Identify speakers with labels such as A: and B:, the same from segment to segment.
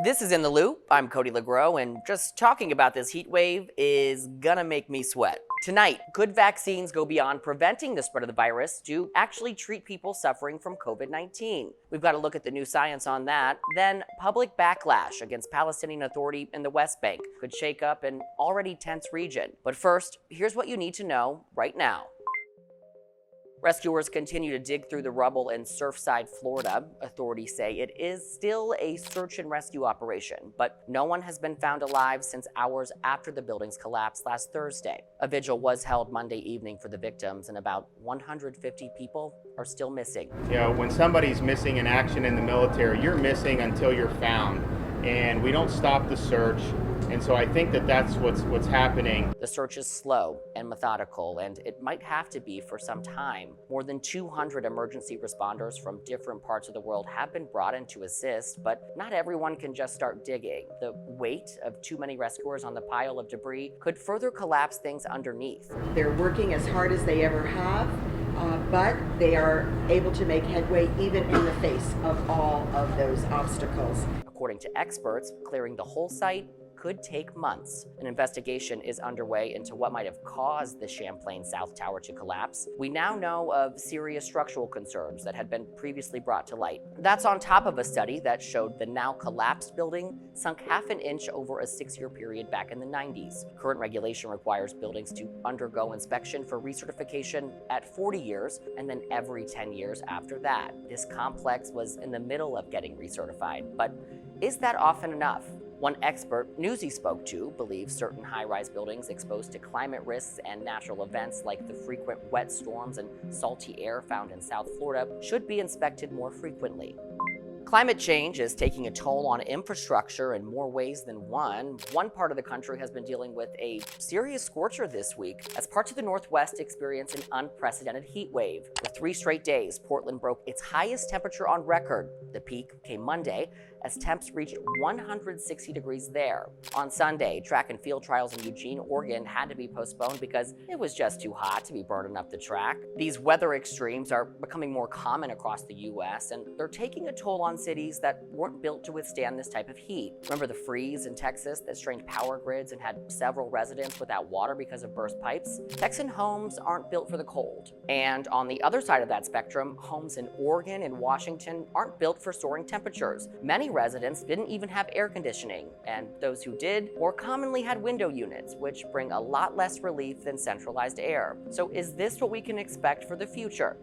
A: This is In the Loop. I'm Cody LeGros, and just talking about this heat wave is gonna make me sweat. Tonight, could vaccines go beyond preventing the spread of the virus to actually treat people suffering from COVID-19? We've got to look at the new science on that. Then, public backlash against Palestinian Authority in the West Bank could shake up an already tense region. But first, here's what you need to know right now. Rescuers continue to dig through the rubble in Surfside, Florida. Authorities say it is still a search and rescue operation, but no one has been found alive since hours after the building's collapse last Thursday. A vigil was held Monday evening for the victims, and about 150 people are still missing.
B: You know, when somebody's missing in action in the military, you're missing until you're found, and we don't stop the search. And so I think that that's what's happening.
A: The search is slow and methodical, and it might have to be for some time. More than 200 emergency responders from different parts of the world have been brought in to assist, but not everyone can just start digging. The weight of too many rescuers on the pile of debris could further collapse things underneath.
C: They're working as hard as they ever have, but they are able to make headway even in the face of all of those obstacles.
A: According to experts, clearing the whole site could take months. An investigation is underway into what might have caused the Champlain South Tower to collapse. We now know of serious structural concerns that had been previously brought to light. That's on top of a study that showed the now collapsed building sunk half an inch over a 6-year period back in the 90s. Current regulation requires buildings to undergo inspection for recertification at 40 years and then every 10 years after that. This complex was in the middle of getting recertified, but is that often enough? One expert Newsy spoke to believes certain high-rise buildings exposed to climate risks and natural events like the frequent wet storms and salty air found in South Florida should be inspected more frequently. Climate change is taking a toll on infrastructure in more ways than one. One part of the country has been dealing with a serious scorcher this week as parts of the Northwest experience an unprecedented heat wave. For 3 straight days, Portland broke its highest temperature on record. The peak came Monday as temps reached 160 degrees there. On Sunday, track and field trials in Eugene, Oregon had to be postponed because it was just too hot to be burning up the track. These weather extremes are becoming more common across the US, and they're taking a toll on cities that weren't built to withstand this type of heat. Remember the freeze in Texas that strained power grids and had several residents without water because of burst pipes? Texan homes aren't built for the cold. And on the other side of that spectrum, homes in Oregon and Washington aren't built for soaring temperatures. Many residents didn't even have air conditioning, and those who did more commonly had window units, which bring a lot less relief than centralized air. So is this what we can expect for the future?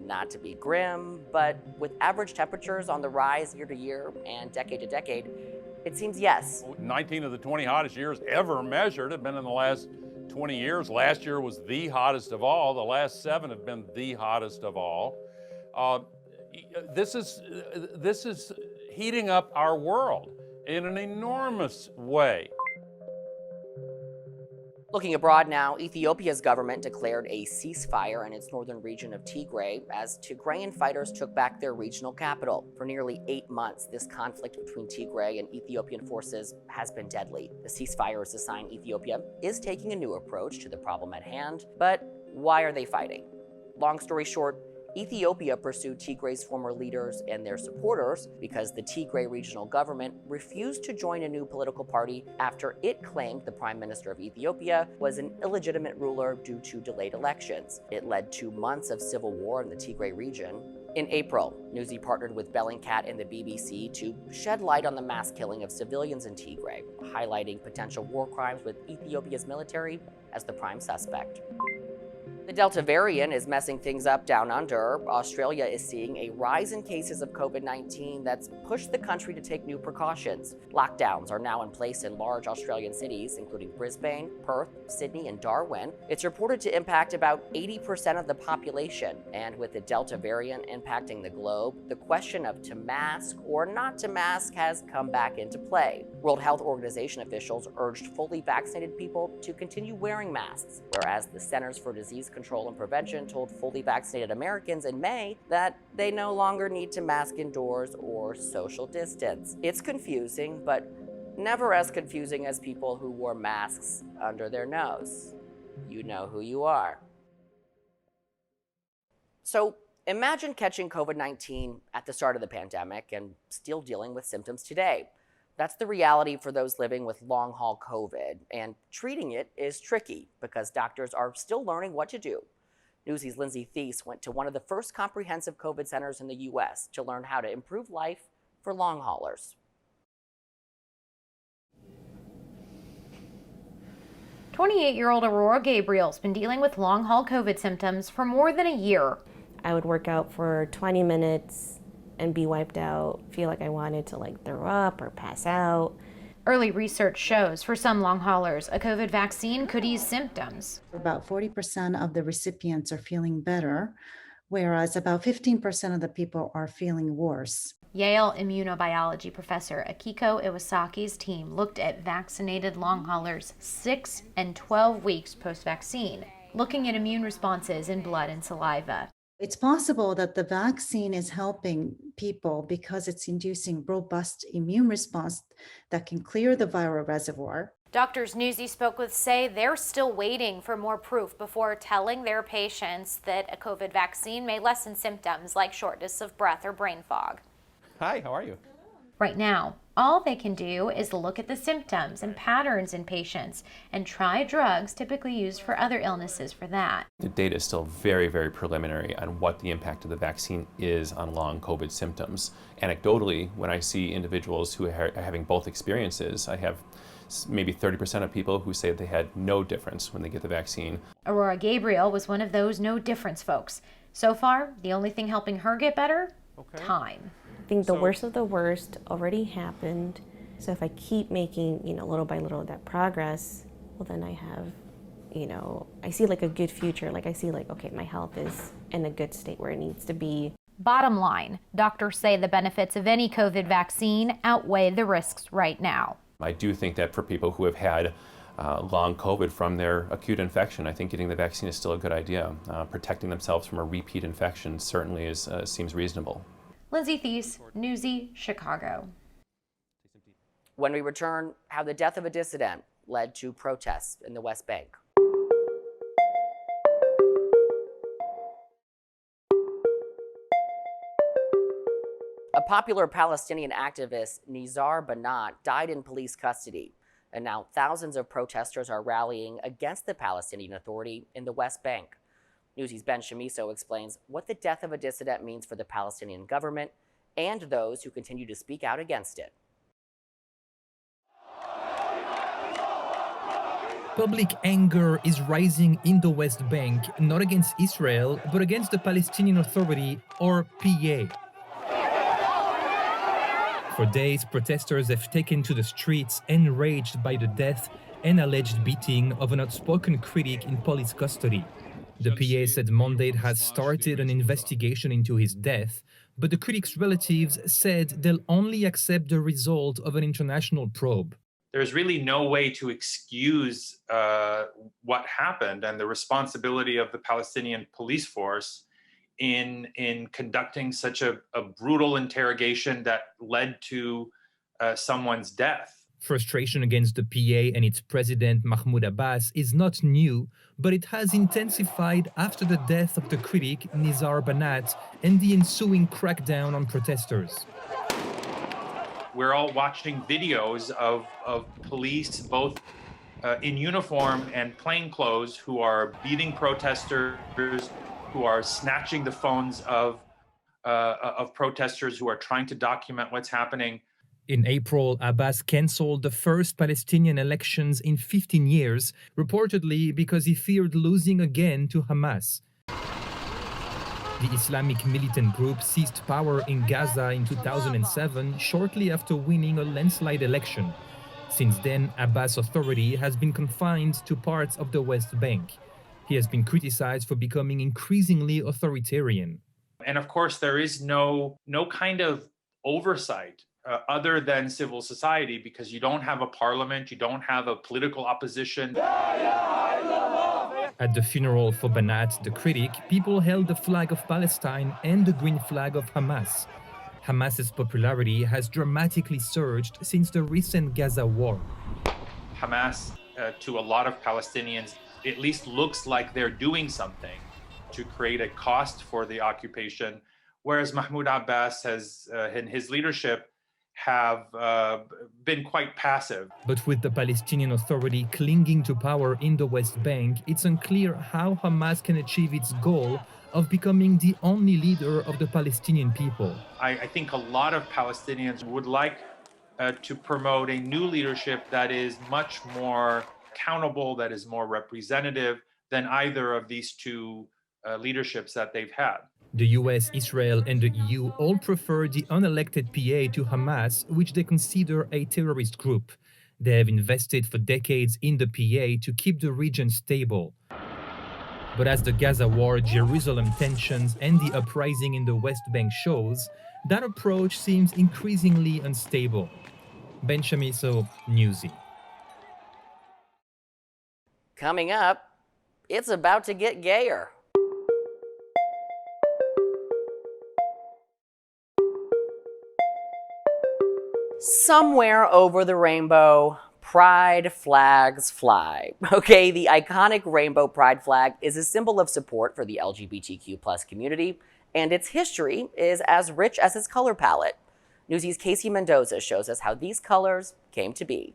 A: Not to be grim, but with average temperatures on the rise year to year and decade to decade, it seems yes.
D: 19 of the 20 hottest years ever measured have been in the last 20 years. Last year was the hottest of all. The last 7 have been the hottest of all. This is heating up our world in an enormous way.
A: Looking abroad now, Ethiopia's government declared a ceasefire in its northern region of Tigray as Tigrayan fighters took back their regional capital. For nearly 8 months, this conflict between Tigray and Ethiopian forces has been deadly. The ceasefire is a sign Ethiopia is taking a new approach to the problem at hand, but why are they fighting? Long story short, Ethiopia pursued Tigray's former leaders and their supporters because the Tigray regional government refused to join a new political party after it claimed the Prime Minister of Ethiopia was an illegitimate ruler due to delayed elections. It led to months of civil war in the Tigray region. In April, Newsy partnered with Bellingcat and the BBC to shed light on the mass killing of civilians in Tigray, highlighting potential war crimes with Ethiopia's military as the prime suspect. The Delta variant is messing things up down under. Australia is seeing a rise in cases of COVID-19 that's pushed the country to take new precautions. Lockdowns are now in place in large Australian cities, including Brisbane, Perth, Sydney, and Darwin. It's reported to impact about 80% of the population. And with the Delta variant impacting the globe, the question of to mask or not to mask has come back into play. World Health Organization officials urged fully vaccinated people to continue wearing masks, whereas the Centers for Disease Control and Prevention told fully vaccinated Americans in May that they no longer need to mask indoors or social distance. It's confusing, but never as confusing as people who wore masks under their nose. You know who you are. So imagine catching COVID-19 at the start of the pandemic and still dealing with symptoms today. That's the reality for those living with long-haul COVID, and treating it is tricky because doctors are still learning what to do. Newsy's Lindsay Thies went to one of the first comprehensive COVID centers in the U.S. to learn how to improve life for long haulers.
E: 28-year-old Aurora Gabriel's been dealing with long-haul COVID symptoms for more than a year.
F: I would work out for 20 minutes and be wiped out, feel like I wanted to throw up or pass out.
E: Early research shows for some long haulers, a COVID vaccine could ease symptoms.
G: About 40% of the recipients are feeling better, whereas about 15% of the people are feeling worse.
E: Yale immunobiology professor Akiko Iwasaki's team looked at vaccinated long haulers 6 and 12 weeks post-vaccine, looking at immune responses in blood and saliva.
G: It's possible that the vaccine is helping people because it's inducing robust immune response that can clear the viral reservoir.
E: Doctors Newsy spoke with say they're still waiting for more proof before telling their patients that a COVID vaccine may lessen symptoms like shortness of breath or brain fog.
H: Hi, how are you?
E: Right now, all they can do is look at the symptoms and patterns in patients and try drugs typically used for other illnesses for that.
H: The data is still very, very preliminary on what the impact of the vaccine is on long COVID symptoms. Anecdotally, when I see individuals who are having both experiences, I have maybe 30% of people who say they had no difference when they get the vaccine.
E: Aurora Gabriel was one of those no difference folks. So far, the only thing helping her get better? Time.
F: I think the worst of the worst already happened. So if I keep making, little by little that progress, well then I have, I see a good future. I see okay, my health is in a good state where it needs to be.
E: Bottom line, doctors say the benefits of any COVID vaccine outweigh the risks right now.
H: I do think that for people who have had long COVID from their acute infection, I think getting the vaccine is still a good idea. Protecting themselves from a repeat infection certainly seems reasonable.
E: Lindsay Thies, Newsy, Chicago.
A: When we return, how the death of a dissident led to protests in the West Bank. A popular Palestinian activist, Nizar Banat, died in police custody, and now thousands of protesters are rallying against the Palestinian Authority in the West Bank. Newsy's Ben Shamiso explains what the death of a dissident means for the Palestinian government and those who continue to speak out against it.
I: Public anger is rising in the West Bank, not against Israel, but against the Palestinian Authority, or PA. For days, protesters have taken to the streets, enraged by the death and alleged beating of an outspoken critic in police custody. The PA said Monday it has started an investigation into his death, but the critic's relatives said they'll only accept the result of an international probe.
J: There's really no way to excuse what happened and the responsibility of the Palestinian police force in conducting such a brutal interrogation that led to someone's death.
I: Frustration against the PA and its president, Mahmoud Abbas, is not new, but it has intensified after the death of the critic, Nizar Banat, and the ensuing crackdown on protesters.
J: We're all watching videos of police, both in uniform and plainclothes, who are beating protesters, who are snatching the phones of protesters who are trying to document what's happening.
I: In April, Abbas cancelled the first Palestinian elections in 15 years, reportedly because he feared losing again to Hamas. The Islamic militant group seized power in Gaza in 2007, shortly after winning a landslide election. Since then, Abbas' authority has been confined to parts of the West Bank. He has been criticized for becoming increasingly authoritarian.
J: And of course, there is no kind of oversight other than civil society, because you don't have a parliament, you don't have a political opposition.
I: At the funeral for Banat, the critic, people held the flag of Palestine and the green flag of Hamas. Hamas's popularity has dramatically surged since the recent Gaza war.
J: Hamas, to a lot of Palestinians, at least looks like they're doing something to create a cost for the occupation, whereas Mahmoud Abbas has, in his leadership, have been quite passive.
I: But with the Palestinian Authority clinging to power in the West Bank, it's unclear how Hamas can achieve its goal of becoming the only leader of the Palestinian people.
J: I think a lot of Palestinians would like to promote a new leadership that is much more accountable, that is more representative than either of these two leaderships that they've had.
I: The US, Israel, and the EU all prefer the unelected PA to Hamas, which they consider a terrorist group. They have invested for decades in the PA to keep the region stable. But as the Gaza war, Jerusalem tensions, and the uprising in the West Bank shows, that approach seems increasingly unstable. Ben Chamiso, Newsy.
A: Coming up, it's about to get gayer. Somewhere over the rainbow, pride flags fly. Okay, the iconic rainbow pride flag is a symbol of support for the LGBTQ+ community, and its history is as rich as its color palette. Newsy's Casey Mendoza shows us how these colors came to be.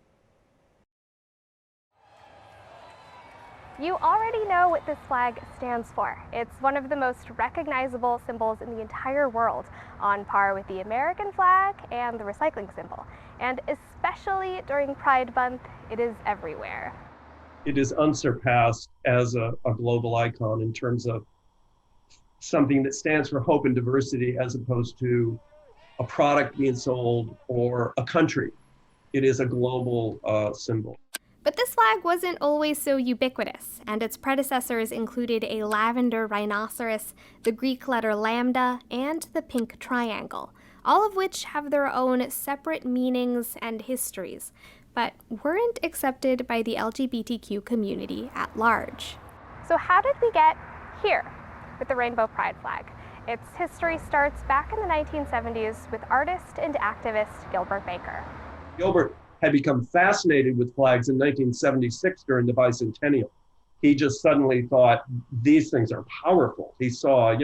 K: You already know what this flag stands for. It's one of the most recognizable symbols in the entire world, on par with the American flag and the recycling symbol. And especially during Pride Month, it is everywhere.
L: It is unsurpassed as a global icon in terms of something that stands for hope and diversity as opposed to a product being sold or a country. It is a global symbol.
K: But this flag wasn't always so ubiquitous, and its predecessors included a lavender rhinoceros, the Greek letter lambda, and the pink triangle, all of which have their own separate meanings and histories, but weren't accepted by the LGBTQ community at large. So how did we get here with the Rainbow Pride flag? Its history starts back in the 1970s with artist and activist Gilbert Baker.
L: Gilbert had become fascinated with flags in 1976 during the bicentennial. He just suddenly thought, these things are powerful. He saw,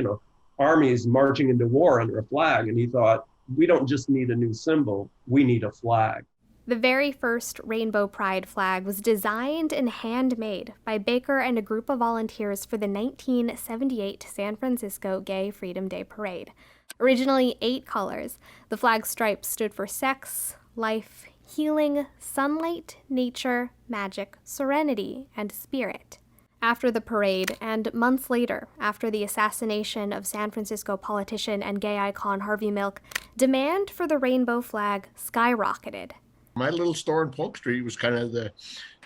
L: armies marching into war under a flag, and he thought, we don't just need a new symbol, we need a flag.
K: The very first Rainbow Pride flag was designed and handmade by Baker and a group of volunteers for the 1978 San Francisco Gay Freedom Day Parade. Originally 8 colors, the flag stripes stood for sex, life, healing, sunlight, nature, magic, serenity, and spirit. After the parade, and months later, after the assassination of San Francisco politician and gay icon Harvey Milk, demand for the rainbow flag skyrocketed.
M: My little store in Polk Street was kind of the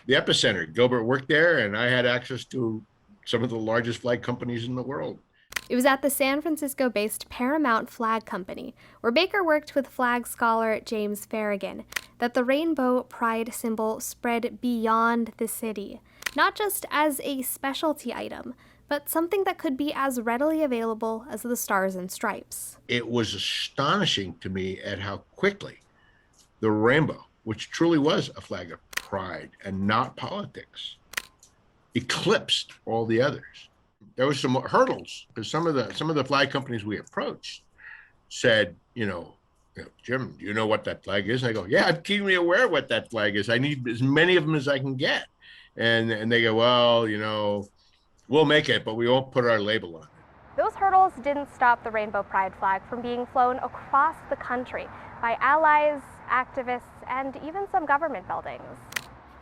M: epicenter. Gilbert worked there, and I had access to some of the largest flag companies in the world.
K: It was at the San Francisco-based Paramount Flag Company, where Baker worked with flag scholar James Farragon, that the rainbow pride symbol spread beyond the city, not just as a specialty item, but something that could be as readily available as the stars and stripes.
M: It was astonishing to me at how quickly the rainbow, which truly was a flag of pride and not politics, eclipsed all the others. There was some hurdles because some of the flag companies we approached said, Jim, do you know what that flag is? And I go, yeah, I'm keenly aware of what that flag is. I need as many of them as I can get. And they go, well, we'll make it, but we won't put our label on it.
K: Those hurdles didn't stop the Rainbow Pride flag from being flown across the country by allies, activists, and even some government buildings.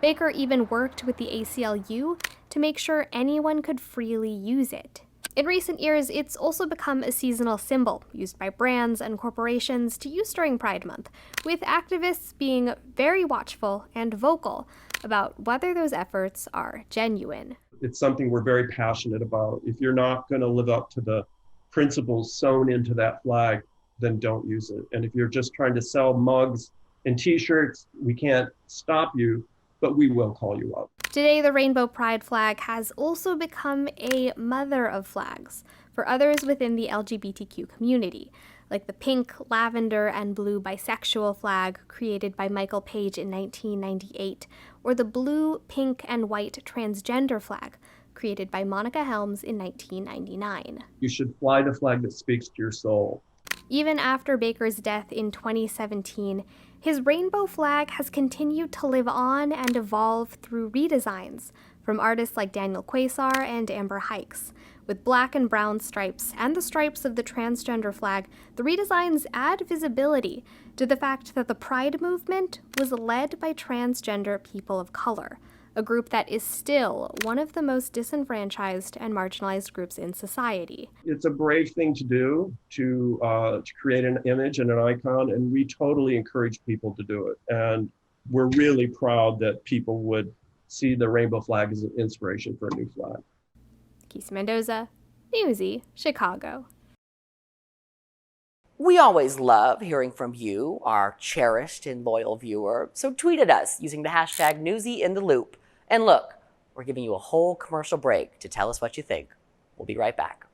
K: Baker even worked with the ACLU to make sure anyone could freely use it. In recent years, it's also become a seasonal symbol used by brands and corporations to use during Pride Month, with activists being very watchful and vocal about whether those efforts are genuine.
L: It's something we're very passionate about. If you're not going to live up to the principles sewn into that flag, then don't use it. And if you're just trying to sell mugs and t-shirts, we can't stop you, but we will call you up.
K: Today, the Rainbow Pride flag has also become a mother of flags for others within the LGBTQ community, like the pink, lavender, and blue bisexual flag created by Michael Page in 1998, or the blue, pink, and white transgender flag created by Monica Helms in 1999.
L: You should fly the flag that speaks to your soul.
K: Even after Baker's death in 2017, his rainbow flag has continued to live on and evolve through redesigns from artists like Daniel Quasar and Amber Hikes. With black and brown stripes and the stripes of the transgender flag, the redesigns add visibility to the fact that the Pride movement was led by transgender people of color, a group that is still one of the most disenfranchised and marginalized groups in society.
L: It's a brave thing to do, to create an image and an icon, and we totally encourage people to do it. And we're really proud that people would see the rainbow flag as an inspiration for a new flag.
K: Keith Mendoza, Newsy, Chicago.
A: We always love hearing from you, our cherished and loyal viewer, so tweet at us using the hashtag NewsyInTheLoop. And look, we're giving you a whole commercial break to tell us what you think. We'll be right back.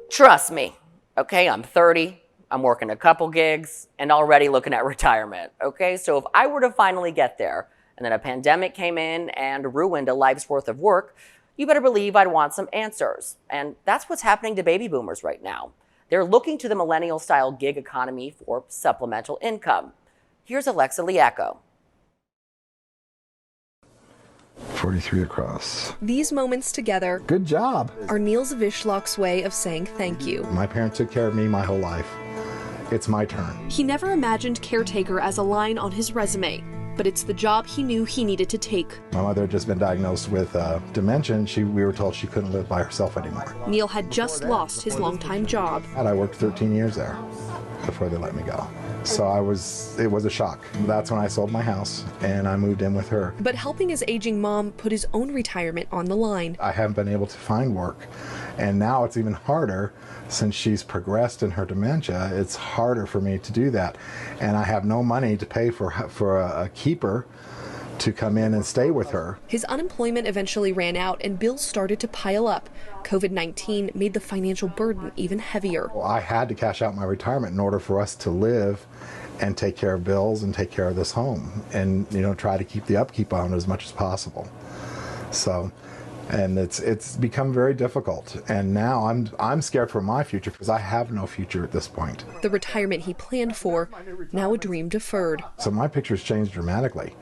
A: Trust me, okay, I'm 30, I'm working a couple gigs, and already looking at retirement, okay? So if I were to finally get there, and then a pandemic came in and ruined a life's worth of work, you better believe I'd want some answers. And that's what's happening to baby boomers right now. They're looking to the millennial-style gig economy for supplemental income. Here's Alexa Liacco.
N: 43 across.
O: These moments together
N: Good job.
O: are Niels Vishlok's way of saying thank you.
N: My parents took care of me my whole life. It's my turn.
O: He never imagined caretaker as a line on his resume, but it's the job he knew he needed to take.
N: My mother had just been diagnosed with dementia, and we were told she couldn't live by herself anymore.
O: Neil had just lost his longtime job.
N: And I worked 13 years there before they let me go. So it was a shock. That's when I sold my house and I moved in with her.
O: But helping his aging mom put his own retirement on the line.
N: I haven't been able to find work, and now it's even harder since she's progressed in her dementia. It's harder for me to do that, and I have no money to pay for a keeper to come in and stay with her.
O: His unemployment eventually ran out and bills started to pile up. COVID-19 made the financial burden even heavier.
N: Well, I had to cash out my retirement in order for us to live and take care of bills and take care of this home, and try to keep the upkeep on it as much as possible. So, and it's become very difficult, and now I'm scared for my future because I have no future at this point.
O: The retirement he planned for, now a dream deferred.
N: So my picture's changed dramatically.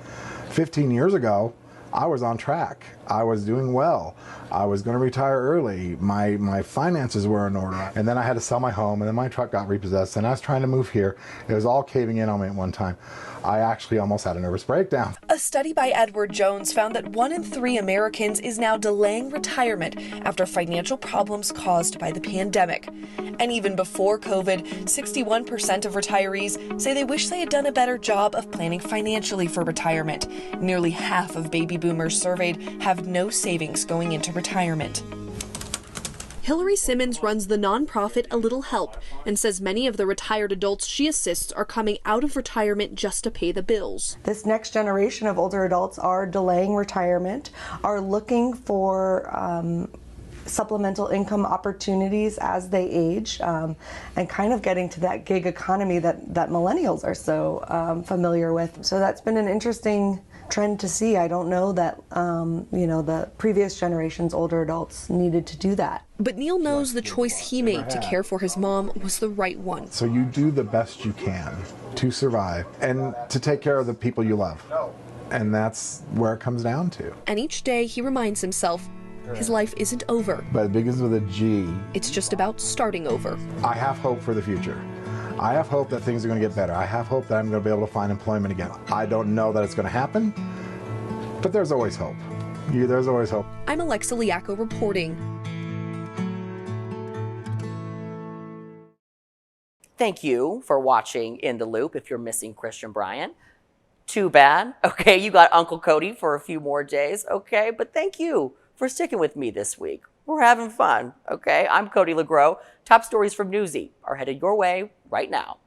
N: 15 years ago, I was on track. I was doing well. I was going to retire early. My finances were in order. And then I had to sell my home, and then my truck got repossessed, and I was trying to move here. It was all caving in on me at one time. I actually almost had a nervous breakdown.
O: A study by Edward Jones found that 1 in 3 Americans is now delaying retirement after financial problems caused by the pandemic. And even before COVID, 61% of retirees say they wish they had done a better job of planning financially for retirement. Nearly half of baby boomers surveyed have no savings going into retirement. Hillary Simmons runs the nonprofit A Little Help and says many of the retired adults she assists are coming out of retirement just to pay the bills.
P: This next generation of older adults are delaying retirement, are looking for supplemental income opportunities as they age, and kind of getting to that gig economy that millennials are so familiar with. So that's been an interesting trend to see. I don't know that the previous generation's older adults needed to do that.
O: But Neil knows the choice he made to care for his mom was the right one.
N: So you do the best you can to survive and to take care of the people you love. And that's where it comes down to.
O: And each day he reminds himself his life isn't over.
N: But it begins with a G.
O: It's just about starting over.
N: I have hope for the future. I have hope that things are going to get better. I have hope that I'm going to be able to find employment again. I don't know that it's going to happen, but there's always hope. There's always hope.
O: I'm Alexa Liacco reporting.
A: Thank you for watching In the Loop if you're missing Christian Bryant. Too bad. Okay, you got Uncle Cody for a few more days, okay? But thank you for sticking with me this week. We're having fun, okay? I'm Cody LeGros. Top stories from Newsy are headed your way right now.